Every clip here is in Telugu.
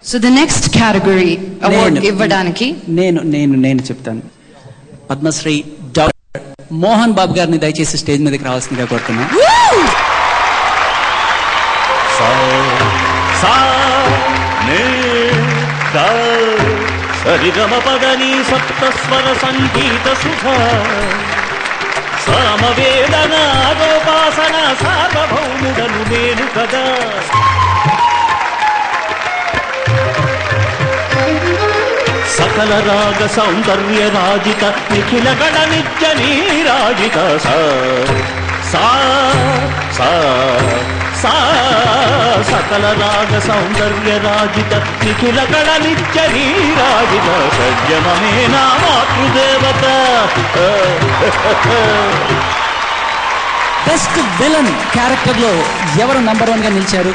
So the next category award ఇవ్వడానికి నేను చెప్తాను. పద్మశ్రీ డాక్టర్ మోహన్ బాబు గారిని దయచేసి స్టేజ్ మీదకి రావాల్సిందిగా కోరుతున్నా. సరిగమ పదని సప్తస్వర సంగీత సుధా సామవేదనాదోపాసన సార్వభౌముడను నేను కదా. సకల రాగ సౌందర్య రాజిత నిఖిల గణ నిత్య నీరాజిత సకల రాగ సౌందర్య రాజిత నిఖిల గణ నిత్య నీరాజిత సజ్జనమే నా మాతృదేవత. బెస్ట్ విలన్ క్యారెక్టర్ లో ఎవరు నంబర్ 1 గా నిలిచారు?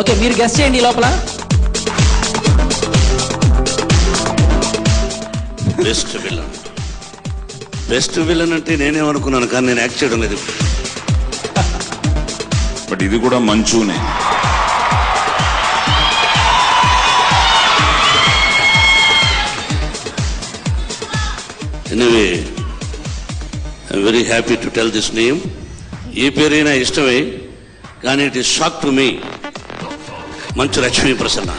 ఓకే, మీరు గెస్ చేయండి లోపల. బెస్ట్ విలన్ అంటే నేనేమనుకున్నాను, కానీ నేను యాక్ట్ చేయడం లేదు. బట్ ఇది కూడా మంచునే. Anyway I'm very happy to tell this name. ఏ పేరైనా ఇష్టమే, కానీ it is shock to me. Manchu Lakshmi Prasanna.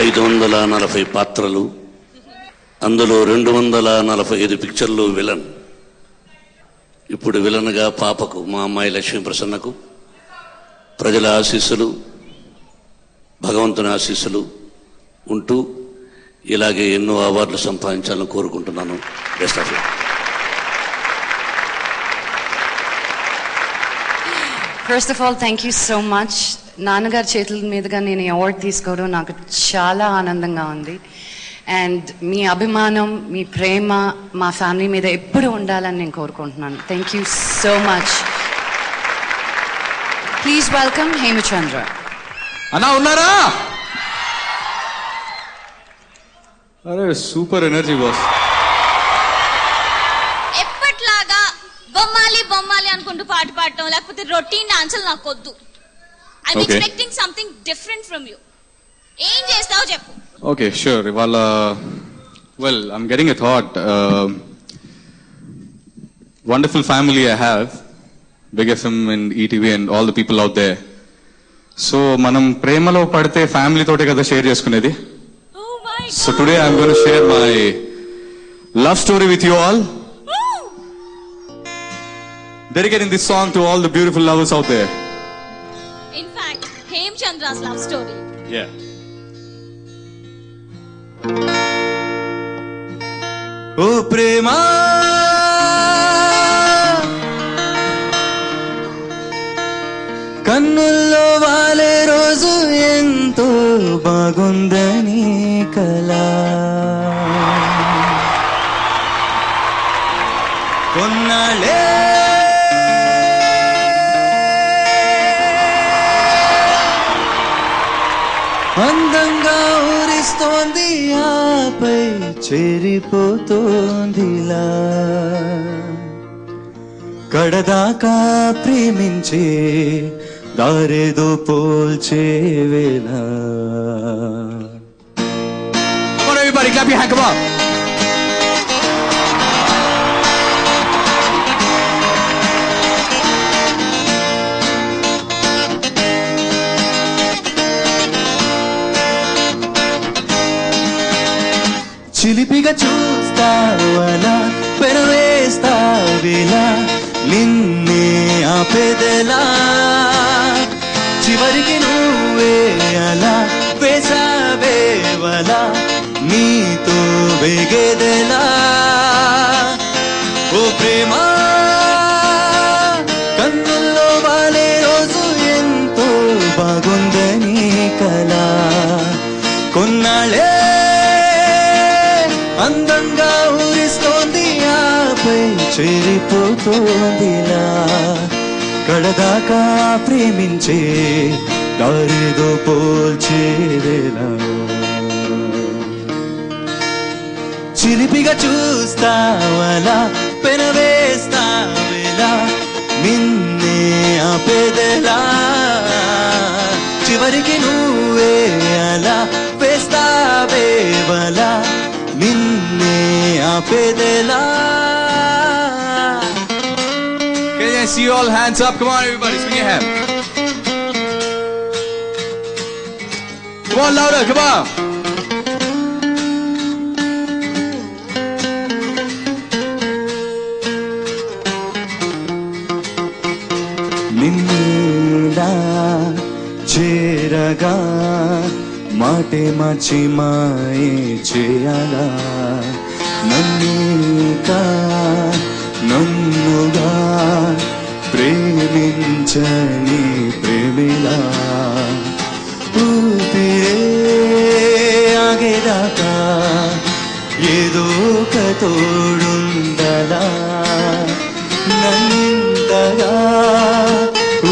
ఐదు 540 పాత్రలు, అందులో 245 పిక్చర్లు విలన్. ఇప్పుడు విలన్గా పాపకు, మా అమ్మాయి లక్ష్మీ ప్రసన్నకు ప్రజల ఆశీస్సులు, భగవంతుని ఆశీస్సులు ఉంటూ ఇలాగే ఎన్నో అవార్డులు సంపాదించాలని కోరుకుంటున్నాను. Best of luck. First of all thank you so much. నాన్నగారి చేతుల మీదుగా నేను ఈ అవార్డు తీసుకోవడం నాకు చాలా ఆనందంగా ఉంది. అండ్ మీ అభిమానం, మీ ప్రేమ మా ఫ్యామిలీ మీద ఎప్పుడు ఉండాలని నేను కోరుకుంటున్నాను. Thank you so much. Please welcome Hemachandra. అన్నా ఉన్నారా? అరే సూపర్ ఎనర్జీ బాస్. ఎప్పట్లాగా బొమ్మాలి బొమ్మాలి అనుకుంటూ పాట పాడటం, లేకపోతే రొటీన్ డాన్సులు నాకు వద్దు. I'm expecting something different from you. ఏం చేస్తావు చెప్పు. Okay, sure. ఇవాళ I'm getting a thought. Wonderful family I have. Big FM and ETV and all the people out there. So మనం ప్రేమలో పడితే ఫ్యామిలీ తోటే కదా షేర్ చేసుకునేది. Oh my God. So today I'm going to share my love story with you all. Dedicating this song to all the beautiful lovers out there. In fact, Hemchandra's love story. Yeah. Oh prema, కన్నుల్లో వాలే రోజు ఎంతో బాగుందని కలా, కొన్నాళ్ళే అందంగా ఊరిస్తోంది, ఆపై చేరిపోతోందిలా. కడదాకా ప్రేమించే దారేదో పోల్చేవేలా. Everybody clap your hands, come on. వేలా నిన్నే ఆపేదెలా చివరికి నువ్వే అలా వేసావేవలా నీతో వేగేదెలా ఓ ప్రేమ కన్నుల్లో వాలే రోజు ఎంతో బాగుందని కలా కొన్నాళ్ళే అందంగా ఊరిస్తోంది ఆపై చేరిపోతోందిలా కడదాకా ప్రేమించే దారిదో పోల్చేదేలా చిలిపిగా చూస్తావలా పెనవేస్తావేలా నిన్నే ఆపేదెలా చివరికి నువ్వే అలా వేస్తావేవలా నిన్నే ఆపేదెలా. Can I see you all hands up? Come on everybody, swing your hand. Come on louder, come on. నిన్నులా చేరగా మాటే మార్చి మాయే చేయగా నన్నుగా ప్రేమించని ప్రేమిలా ఊపిరే ఆగేదాకా ఏదో ఒక తోడుండలా నన్నింతగా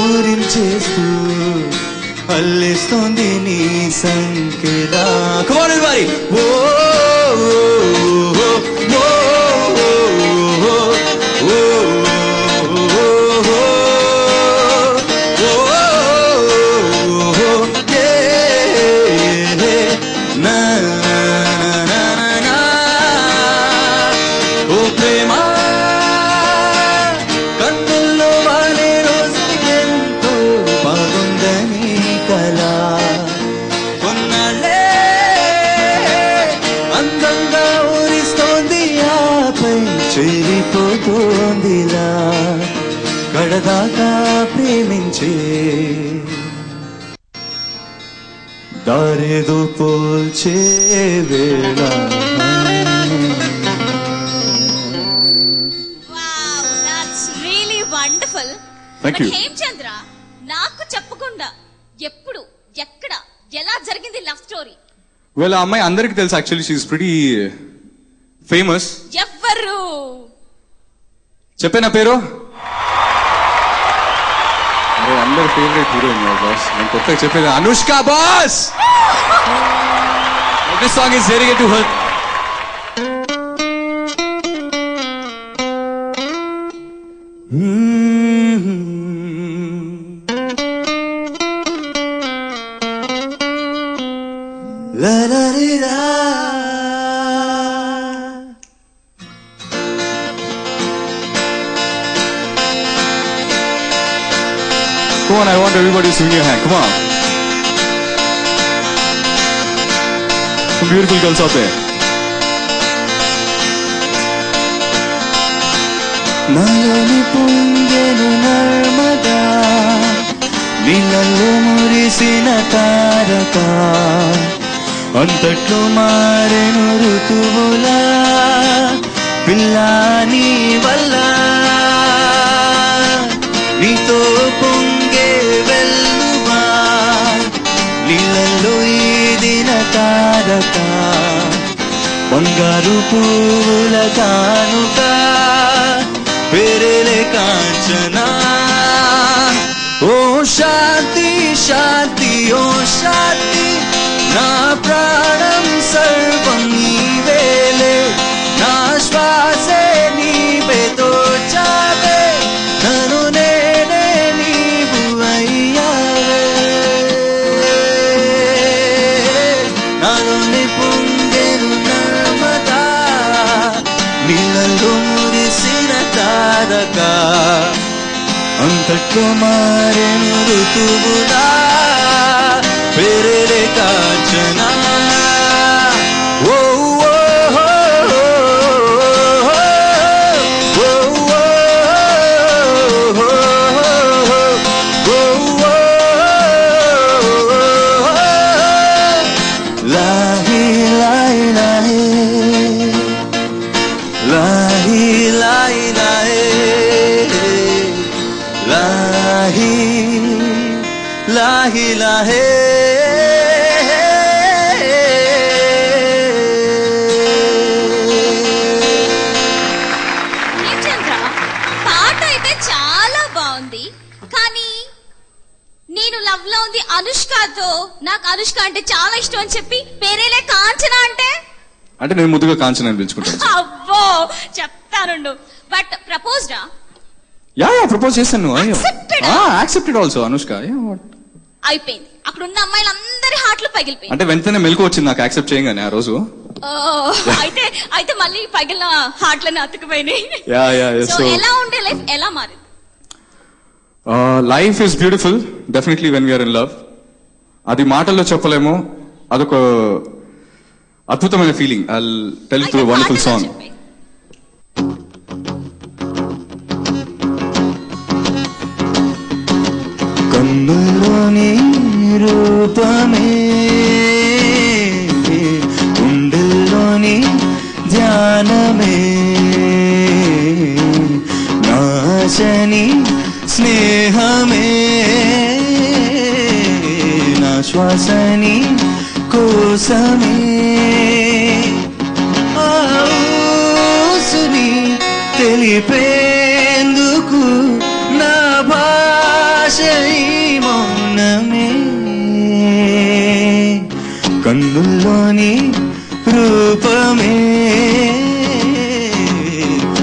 ఊరించేస్తూ అల్లేస్తోంది నీ సంఖ్యలా. Come on everybody. చెరిపోతోందిలా కడదాకా ప్రేమించే దారేదో పోల్చే వేళ. Wow, that's really wonderful. Thank But you. Hemachandra, నాకు చెప్పకుండా ఎప్పుడు ఎక్కడ ఎలా జరిగింది లవ్ స్టోరీ? Well, ఆ అమ్మాయి అందరికి తెలుసు, యాక్చువల్లీ షీఈస్ ప్రిటీ ఫేమస్. ఎవ్వరు చెప్పే నా పేరు అరే అందరి ఫేవరెట్ హీరోయిన్ బాస్. నేను కొత్తగా చెప్పేది Anushka boss. This song is dedicated to her. La la la. Come on, I want everybody to swing your hand. Come on. Some beautiful girls out there. నాలోని పొంగెను నర్మదా నీళ్ళల్లో మురిసిన తారక అంతట్లో మారెను ఋతువులా పిల్లా నీ వల్ల నీతో పొంగే వెల్లువా నీళ్ళల్లో ఈదిన తారక బంగారు పూల కానుక పేరేలే కాంచనా. ఓ శాంతి శాంతి ఓ శాంతి నా ప్రాణం సర్వం నీవేలే నా శ్వాసే నీవే తోచావే నన్ను నేనే నీవు అయ్యావే నాలోని పొంగెను నర్మదా నీళ్ళల్లో మురిసిన తారక అంతట్లో మారెను ఋతువులా పేరేలే కాంచనా. ఓ ఓ ఓ ఓ ఓ లాహి లాహే ఏం చంద్ర, పాట అయితే చాలా బాగుంది, కానీ నేను లవ్ లో ఉంది అనుష్కతో, నాకు అనుష్క అంటే చాలా ఇష్టం అని చెప్పి పేరేలే కాంచన అంటే నేను ముద్దుగా కాంచన అని పిలుచుకుంటాను. అబ్బో చెప్తానుండు. బట్ ప్రపోజ్డా? యా ప్రపోజ్ చేశాను. Accepted? Accepted also Anushka. అయిపోయింది. అక్కడ ఉన్న అమ్మాయిలందరి హార్ట్లు పగిలిపోయింది. అంటే వెంటనే మెలకు వచ్చింది నాకు యాక్సెప్ట్ చేయగానే ఆ రోజు. అయితే మళ్ళీ పగిలిన హార్ట్లను అతుకుపోయినాయి. సో ఎలా ఉండే లైఫ్ ఎలా మారింది? Life is beautiful definitely when we are in love. అది మాటల్లో చెప్పలేము, అదొక అద్భుతమైన feeling. I will tell you through a wonderful song. కన్నులోని రూపమే గుండెల్లోని ధ్యానమే నాశని స్నేహమే నా శ్వాసని కోసమే ఆసుని తెలిపేందుకు నా భాష ఈ మౌనమే కన్నుల్లోని రూపమే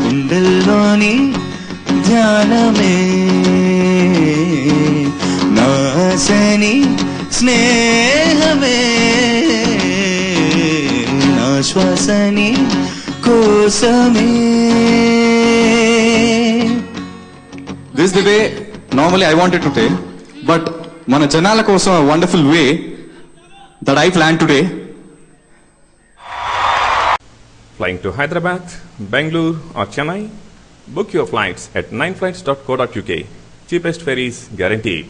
గుండెల్లోని ధ్యానమే నాశని స్నేహమే నా శ్వాసని కోసమే. This is the way normally I wanted to tell, but మన జనాల కోసం a wonderful way that I planned today. Flying to Hyderabad, Bangalore or Chennai? Book your flights at 9flights.co.uk. Cheapest ferries guaranteed.